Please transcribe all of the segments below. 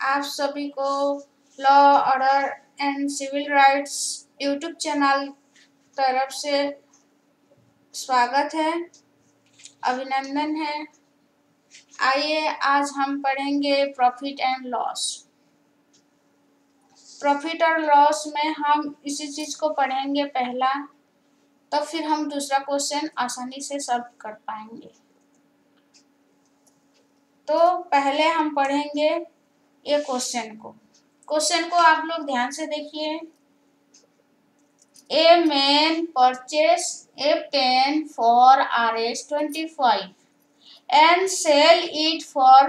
आप सभी को law order and civil rights YouTube channel तरफ से स्वागत है, अभिनंदन है। आइए आज हम पढ़ेंगे प्रॉफिट एंड लॉस। प्रॉफिट और लॉस में हम इसी चीज को पढ़ेंगे पहला, तो फिर हम दूसरा क्वेश्चन आसानी से सॉल्व कर पाएंगे। तो पहले हम पढ़ेंगे ये क्वेश्चन को आप लोग ध्यान से देखिए। A man purchase a pen for Rs 25 and sell it for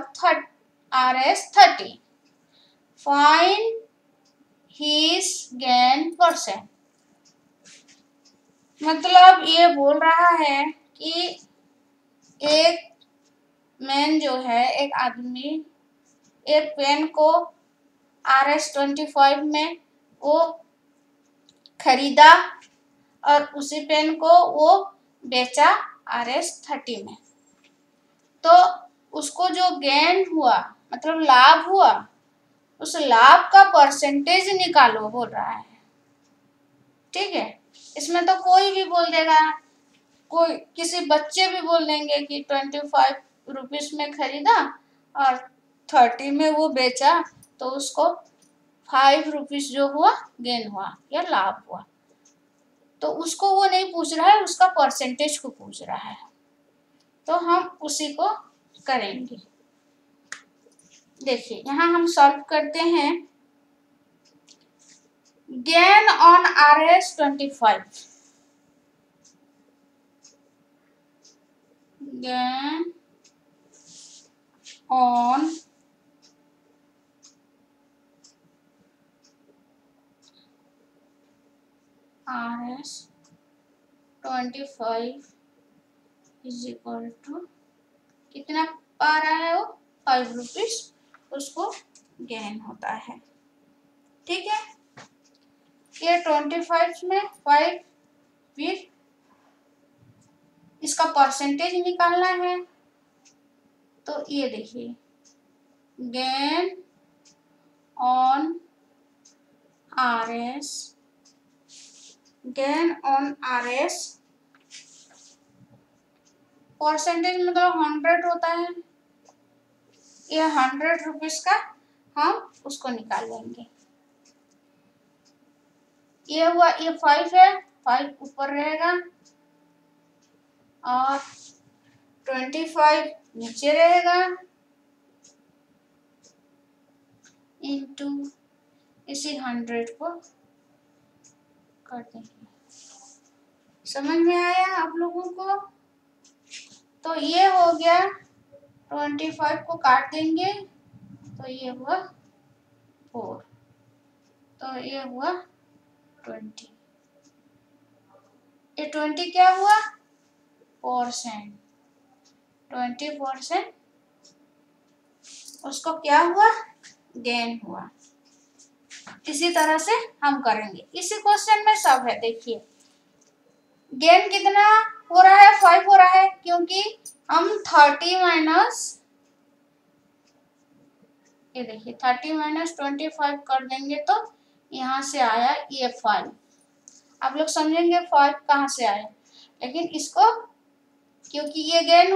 Rs 30. Find his gain %। मतलब ये बोल रहा है कि एक मैन जो है, एक आदमी एक पेन को Rs 25 में वो खरीदा और उसी पेन को वो बेचा Rs 30 में। तो उसको जो गेन हुआ, मतलब लाभ हुआ, उस लाभ का परसेंटेज निकालो बोल रहा है। ठीक है, इसमें तो कोई भी बोल देगा, कोई किसी बच्चे भी बोल देंगे कि 25 रुपीज में खरीदा और 30 में वो बेचा, तो उसको 5 रुपीज जो हुआ गेन हुआ या लाभ हुआ। तो उसको वो नहीं पूछ रहा है, उसका परसेंटेज को पूछ रहा है। तो हम उसी को करेंगे। देखिए यहाँ हम सॉल्व करते हैं। Gain on Rs 25, gain on Rs 25 is equal to कितना पा रहा है वो 5 रुपीज, उसको गेन होता है। ठीक है, ये 25 में 5, फिर इसका परसेंटेज निकालना है। तो ये देखिए, gain on Rs, gain on Rs percentage मतलब 100 होता है। ये 100 रुपीज का हम उसको निकाल लेंगे। ये हुआ, ये 5 है, 5 ऊपर रहेगा और 25 नीचे रहेगा, इंटू इसी 100 को कर देंगे। समझ में आया आप लोगों को? तो ये हो गया, 25 को काट देंगे तो ये हुआ 4, तो ये हुआ 20। ये 20 क्या हुआ? परसेंट, 20%। उसको क्या हुआ? गेन हुआ। इसी तरह से हम करेंगे। इसी क्वेश्चन में सब है। देखिए गेन कितना हो रहा है? 5 हो रहा है, क्योंकि हम 30 माइनस, ये देखिए 30 माइनस 25 कर देंगे तो यहाँ से आया ये 5। आप लोग समझेंगे 5 कहाँ से आया, लेकिन इसको क्योंकि ये गेन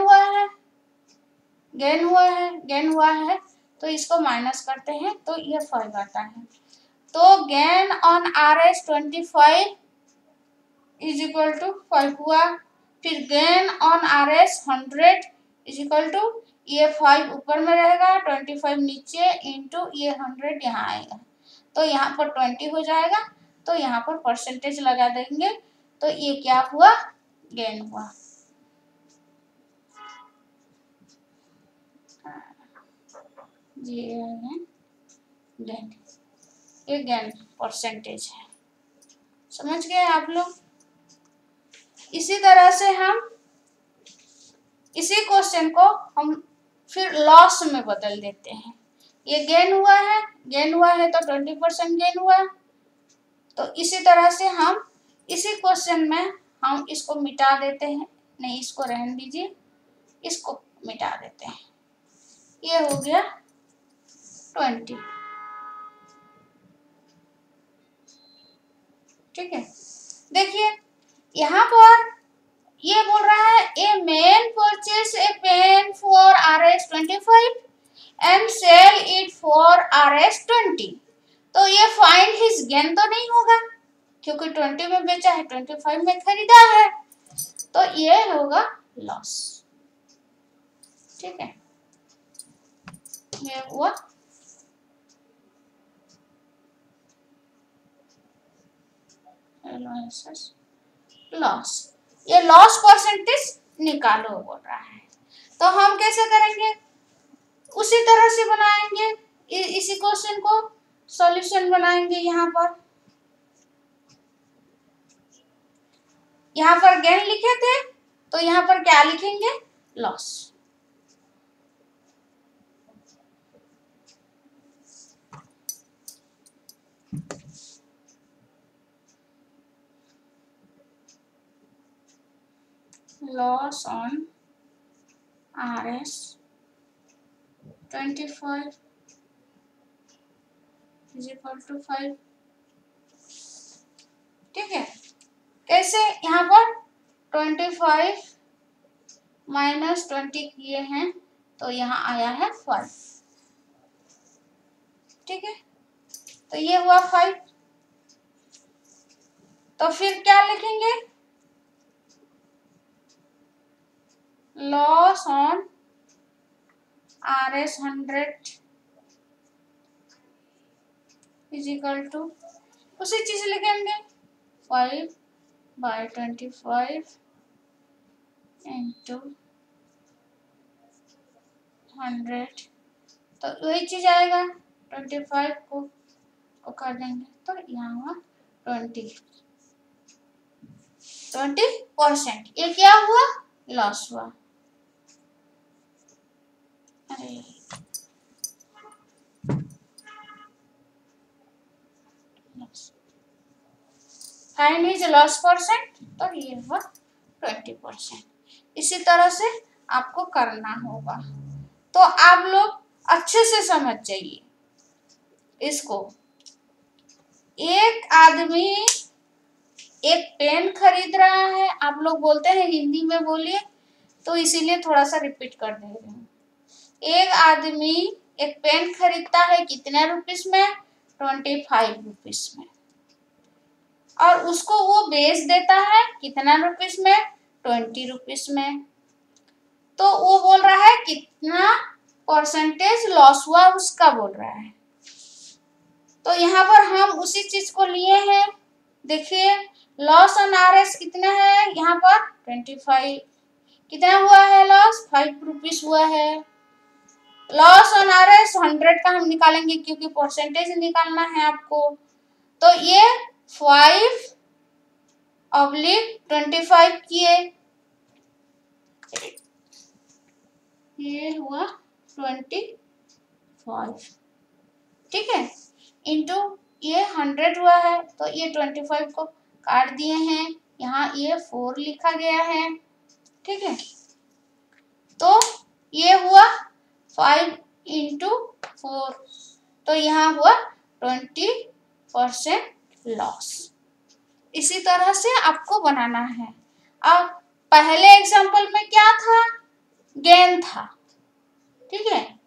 हुआ है तो इसको माइनस करते हैं तो ये 5 आता है। तो gain on Rs 25 is equal to 5 हुआ। फिर gain on Rs 100 is equal to, ये 5 ऊपर में रहेगा, 25 नीचे, इंटू ये 100 यहाँ आएगा, तो यहाँ पर 20 हो जाएगा। तो यहाँ पर परसेंटेज लगा देंगे, तो ये क्या हुआ? गेन हुआ। ये गेन परसेंटेज है। समझ गए आप लोग? इसी तरह से हम इसी क्वेश्चन को हम फिर लॉस में बदल देते हैं। ये गेन हुआ है तो 20% गेन हुआ। तो इसी तरह से हम इसी क्वेश्चन में हम इसको मिटा देते हैं, नहीं इसको रहने दीजिए, इसको मिटा देते हैं। ये हो गया 20। ठीक है, देखिए यहाँ पर ये बोल रहा है a man purchase a pen for Rs25 and sell it for Rs20। तो ये फाइंड हिज गेन तो नहीं होगा क्योंकि 20 में बेचा है, 25 में खरीदा है, तो ये होगा लॉस। ठीक है, ये हुआ लॉस। ये लॉस परसेंटेज निकालो बोल रहा है, तो हम कैसे करेंगे, उसी तरह से बनाएंगे, इसी क्वेश्चन को सॉल्यूशन बनाएंगे। यहाँ पर गेन लिखे थे तो यहाँ पर क्या लिखेंगे, loss. Loss on Rs25 is equal to 5। ठीक है, कैसे, यहाँ पर 25 माइनस 20 किए हैं तो यहाँ आया है 5। ठीक है, तो ये हुआ 5। तो फिर क्या लिखेंगे, loss on Rs100 is equal to, उसी चीज लिखेंगे 5/25 इंटू 100, तो वही चीज आएगा, 25 को कर देंगे तो यहाँ हुआ 20%। ये क्या हुआ, लॉस हुआ। अरे फाइंड हिज लॉस परसेंट, तो ये हुआ 20%। इसी तरह से आपको करना होगा, तो आप लोग अच्छे से समझ जाइए इसको। एक आदमी एक पेन खरीद रहा है, आप लोग बोलते हैं हिंदी में बोलिए, तो इसीलिए थोड़ा सा रिपीट कर दे रही हूँ। एक आदमी एक पेन खरीदता है कितने रुपीस में, 25 रुपीस में, और उसको वो बेच देता है कितना रुपीस में, 20 रुपीस में। तो वो बोल रहा है कितना परसेंटेज लॉस हुआ उसका बोल रहा है। तो यहाँ पर हम उसी चीज को लिए हैं, देखिए लॉस ऑन Rs कितना है, यहाँ पर 25, कितना हुआ है लॉस, 5 रुपीस हुआ है। लॉस ऑन Rs 100 का हम निकालेंगे क्योंकि परसेंटेज निकालना है आपको, तो ये 5/25 किए, ये हुआ 25। ठीक है, इंटू ये 100 हुआ है, तो ये 25 को काट दिए हैं, यहाँ ये 4 लिखा गया है। ठीक है, तो ये हुआ 5 इंटू 4, तो यहाँ हुआ 20% लॉस। इसी तरह से आपको बनाना है। अब पहले एग्जांपल में क्या था, गेन था। ठीक है,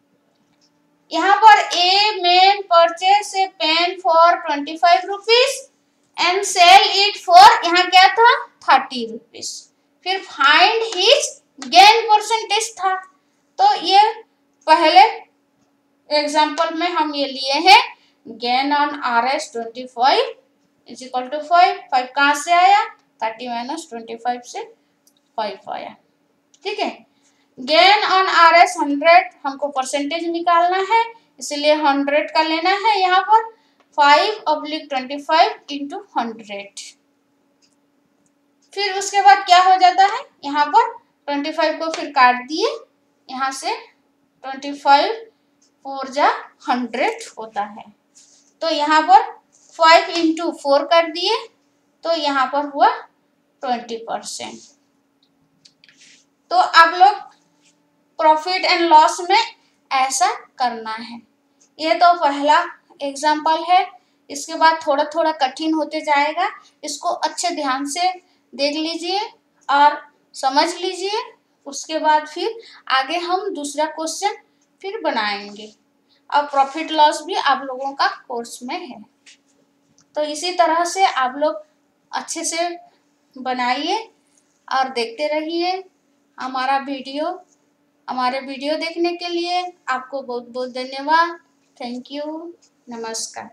यहाँ पर a man purchase a pen for 25 rupees and sell it for, यहाँ क्या था, 30 रुपीज। फिर फाइंड हिज गेन परसेंटेज था, तो ये पहले एग्जांपल में हम ये लिए हैं, gain on Rs25 is equal to 5। 5 कहाँ से आया, 30 माइनस 25 से 5 आया। ठीक है, गेन ऑन Rs100 हमको परसेंटेज निकालना है, इसलिए 100 का लेना है, यहाँ पर 5/25 इंटू 100। फिर उसके बाद क्या हो जाता है, यहाँ पर 25 को फिर काट दिए, यहाँ से 25 4 जा 100 होता है, तो यहाँ पर 5 इंटू 4 कर दिए, तो यहाँ पर हुआ 20%। तो आप लोग प्रॉफिट एंड लॉस में ऐसा करना है। ये तो पहला एग्जाम्पल है। इसके बाद थोड़ा थोड़ा कठिन होते जाएगा। इसको अच्छे ध्यान से देख लीजिए और समझ लीजिए। उसके बाद फिर आगे हम दूसरा क्वेश्चन फिर बनाएंगे। और प्रॉफिट लॉस भी आप लोगों का कोर्स में है। तो इसी तरह से आप लोग अच्छे से बनाइए और देखते रहिए हमारे वीडियो देखने के लिए आपको बहुत बहुत धन्यवाद। Thank you. नमस्कार।